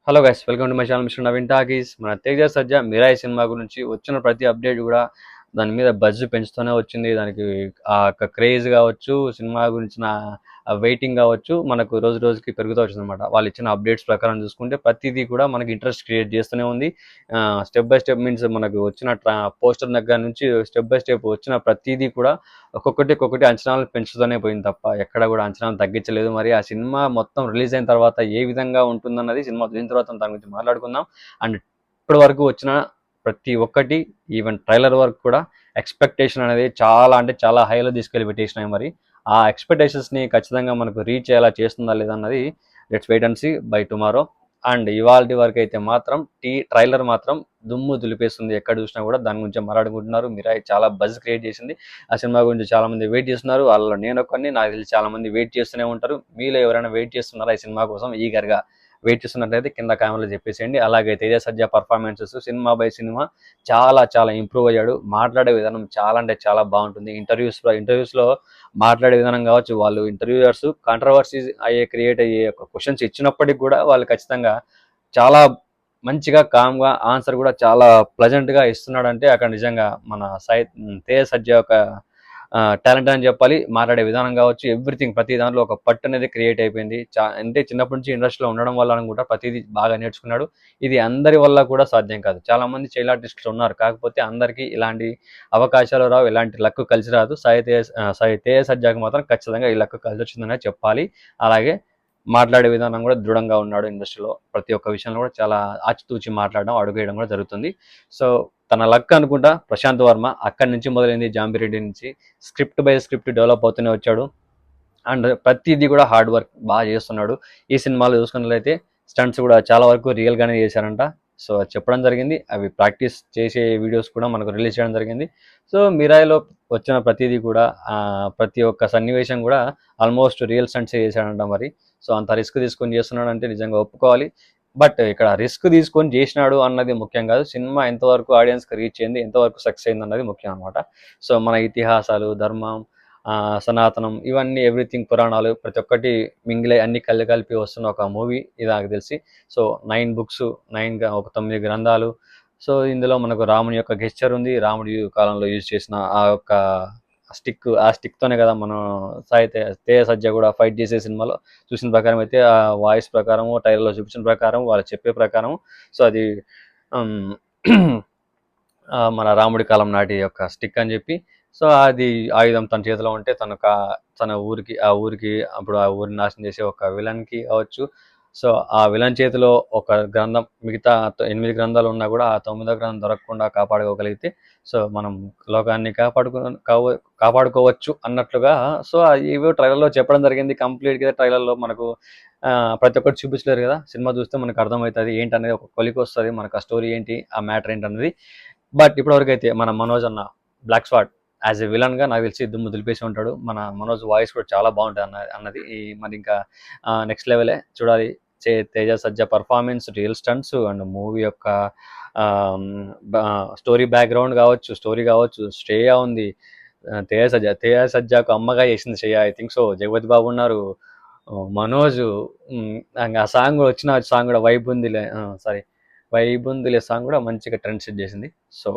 Hello guys, welcome to my channel mister Naveen talkies. మన తేజ సజ్జా Mirai cinema గురించి వచ్చిన ప్రతి అప్డేట్ కూడా దాని మీద బజ్ పెంచుతూనే వచ్చింది. దానికి ఆ యొక్క క్రేజ్ కావచ్చు, సినిమా గురించిన వెయిటింగ్ కావచ్చు, మనకు రోజు రోజుకి పెరుగుతూ వచ్చింది అనమాట. వాళ్ళు ఇచ్చిన అప్డేట్స్ ప్రకారం చూసుకుంటే ప్రతిదీ కూడా మనకి ఇంట్రెస్ట్ క్రియేట్ చేస్తూనే ఉంది. స్టెప్ బై స్టెప్ మీన్స్ మనకు వచ్చిన పోస్టర్ దగ్గర నుంచి స్టెప్ బై స్టెప్ వచ్చిన ప్రతిదీ కూడా ఒక్కొక్కటి అంచనాలు పెంచుతూనే పోయింది తప్ప ఎక్కడ కూడా అంచనాలు తగ్గించలేదు. మరి ఆ సినిమా మొత్తం రిలీజ్ అయిన తర్వాత ఏ విధంగా ఉంటుందన్నది సినిమా చూసిన తర్వాత దాని గురించి మాట్లాడుకుందాం. అండ్ ఇప్పటి వరకు వచ్చిన ప్రతి ఒక్కటి, ఈవెన్ ట్రైలర్ వరకు కూడా ఎక్స్పెక్టేషన్ అనేది చాలా అంటే చాలా హైలో తీసుకెళ్ళి పెట్టేసినాయి. మరి ఆ ఎక్స్పెక్టేషన్స్ని ఖచ్చితంగా మనకు రీచ్ అయ్యేలా చేస్తుందా లేదా అన్నది let's wait and see bye tomorrow. And ఇవాళ వరకు అయితే మాత్రం ట్రైలర్ మాత్రం దుమ్ము దులిపేస్తుంది. ఎక్కడ చూసినా కూడా దాని గురించి మాట్లాడుకుంటున్నారు. మిరాయి చాలా బజ్ క్రియేట్ చేసింది. ఆ సినిమా గురించి చాలా మంది వెయిట్ చేస్తున్నారు. వాళ్ళలో నేను ఒక్కడిని, నాకు తెలిసి చాలా మంది వెయిట్ చేస్తూనే ఉంటారు. మీలో ఎవరైనా వెయిట్ చేస్తున్నారా ఈ సినిమా కోసం ఈగర్గా వెయిట్ చేస్తున్నట్లయితే కింద కామెంట్లో చెప్పేసేయండి. అలాగే తేజ సజ్జా పర్ఫార్మెన్సెస్ సినిమా బై సినిమా చాలా చాలా ఇంప్రూవ్ అయ్యాడు. మాట్లాడే విధానం చాలా అంటే చాలా బాగుంటుంది. ఇంటర్వ్యూస్లో మాట్లాడే విధానం కావచ్చు, వాళ్ళు ఇంటర్వ్యూయర్స్ కాంట్రవర్సీస్ క్రియేట్ అయ్యే క్వశ్చన్స్ ఇచ్చినప్పటికి కూడా వాళ్ళు ఖచ్చితంగా చాలా మంచిగా కామ్గా ఆన్సర్ కూడా చాలా ప్లజెంట్గా ఇస్తున్నాడంటే అక్కడ నిజంగా మన తేజ సజ్జా యొక్క టాలెంట్ అని చెప్పాలి. మాట్లాడే విధానం కావచ్చు, ఎవ్రీథింగ్ ప్రతి దాంట్లో ఒక పట్టు అనేది క్రియేట్ అయిపోయింది. అంటే చిన్నప్పటి నుంచి ఇండస్ట్రీలో ఉండడం వల్ల కూడా ప్రతిదీ బాగా నేర్చుకున్నాడు. ఇది అందరి వల్ల కూడా సాధ్యం కాదు. చాలా మంది చైల్డ్ ఆర్టిస్టులు ఉన్నారు, కాకపోతే అందరికీ ఇలాంటి అవకాశాలు రావు, ఇలాంటి లక్ కలిసి రాదు. తేజ సజ్జాకి మాత్రం ఖచ్చితంగా ఈ లక్ కలిసి వచ్చిందనే చెప్పాలి. అలాగే మాట్లాడే విధానం కూడా దృఢంగా ఉన్నాడు. ఇండస్ట్రీలో ప్రతి ఒక్క విషయంలో కూడా చాలా ఆచితూచి మాట్లాడడం, అడుగేయడం కూడా జరుగుతుంది. సో తన లక్ అనుకుంటా ప్రశాంత్ వర్మ అక్కడి నుంచి మొదలైంది. జాంబిరెడ్డి నుంచి స్క్రిప్ట్ బై స్క్రిప్ట్ డెవలప్ అవుతూనే వచ్చాడు. అండ్ ప్రతిదీ కూడా హార్డ్ వర్క్ బాగా చేస్తున్నాడు. ఈ సినిమాలో చూసుకున్నట్లయితే స్టంట్స్ కూడా చాలా వరకు రియల్గానే చేశారంట. సో చెప్పడం జరిగింది. అవి ప్రాక్టీస్ చేసే వీడియోస్ కూడా మనకు రిలీజ్ చేయడం జరిగింది. సో మిరాయిలో వచ్చిన ప్రతిదీ కూడా ప్రతి ఒక్క సన్నివేశం కూడా ఆల్మోస్ట్ రియల్ స్టంట్స్ చేశాడంట. మరి సో అంత రిస్క్ తీసుకొని చేస్తున్నాడు అంటే నిజంగా ఒప్పుకోవాలి. బట్ ఇక్కడ రిస్క్ తీసుకొని చేసినాడు అన్నది ముఖ్యం కాదు. సినిమా ఎంతవరకు ఆడియన్స్కి రీచ్ అయింది, ఎంతవరకు సక్సెస్ అయింది అన్నది ముఖ్యం అనమాట. సో మన ఇతిహాసాలు, ధర్మం, సనాతనం, ఇవన్నీ ఎవ్రీథింగ్, పురాణాలు ప్రతి ఒక్కటి మింగిలై అన్ని కలిపి వస్తున్న ఒక మూవీ ఇది నాకు తెలిసి. సో 9 బుక్స్, 9 గ్రంథాలు. సో ఇందులో మనకు రాముని యొక్క గెస్చర్ ఉంది. రాముడి కాలంలో యూజ్ చేసిన ఆ యొక్క స్టిక్తోనే కదా మనం తేజ సజ్జా కూడా ఫైట్ చేసే సినిమాలో చూసిన ప్రకారం అయితే, ఆ వాయిస్ ప్రకారం, ట్రైలర్లో చూపించిన ప్రకారం, వాళ్ళు చెప్పే ప్రకారం, సో అది మన రాముడి కాలం నాటి యొక్క స్టిక్ అని చెప్పి, సో అది ఆయుధం తన చేతిలో ఉంటే తన ఊరికి అప్పుడు ఆ ఊరిని నాశనం చేసే ఒక విలన్కి కావచ్చు. సో ఆ విలన్ చేతిలో ఒక గ్రంథం, మిగతా 8 గ్రంథాలు ఉన్నా కూడా ఆ 9వ గ్రంథం దొరకకుండా కాపాడుకోగలిగితే సో మనం లోకాన్ని కాపాడుకోవచ్చు అన్నట్లుగా. సో ఇవో ట్రైలర్లో చెప్పడం జరిగింది. కంప్లీట్గా ట్రైలర్లో మనకు ప్రతి ఒక్కటి చూపించలేరు కదా. సినిమా చూస్తే మనకు అర్థమవుతుంది ఏంటనేది, ఒక కొలికి వస్తుంది మనకు ఆ స్టోరీ ఏంటి, ఆ మ్యాటర్ ఏంటన్నది. బట్ ఇప్పటివరకు అయితే మన మనోజ్ అన్న బ్లాక్ స్వాడ్ యాజ్ ఎ విలన్గా నాకు తెలిసి దుమ్ము దులిపేసి ఉంటాడు. మన మనోజ్ వాయిస్ కూడా చాలా బాగుంటుంది అన్నది మరి ఇంకా నెక్స్ట్ లెవెలే చూడాలి. Teja Sajja performance, real stunts and movie యొక్క స్టోరీ బ్యాక్గ్రౌండ్ కావచ్చు, స్టోరీ కావచ్చు. శ్రేయ ఉంది, తేజ సజ్జాకు అమ్మగా చేసింది Shreya. I think so. Jagapathi Babu ఉన్నారు, మనోజ్. ఆ సాంగ్ కూడా వచ్చిన సాంగ్ కూడా వైబ్ ఉందిలే సాంగ్ కూడా మంచిగా ట్రెండ్ సెట్ చేసింది. సో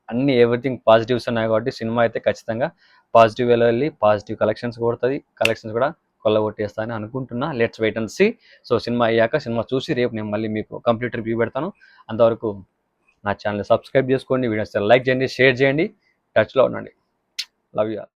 అన్ని ఎవ్రీథింగ్ పాజిటివ్స్ ఉన్నాయి కాబట్టి సినిమా అయితే ఖచ్చితంగా పాజిటివ్ వేలో వెళ్ళి పాజిటివ్ కలెక్షన్స్ కొడుతుంది. కలెక్షన్స్ కూడా కొల్లగొట్టేస్తా అని అనుకుంటున్నా. Let's wait and see. So సినిమా అయ్యాక, సినిమా చూసి రేపు నేను మళ్ళీ మీకు కంప్లీట్ రివ్యూ పెడతాను. అంతవరకు నా ఛానల్ సబ్స్క్రైబ్ చేసుకోండి, వీడియోస్ లైక్ చేయండి, షేర్ చేయండి, టచ్లో ఉండండి. Love you all.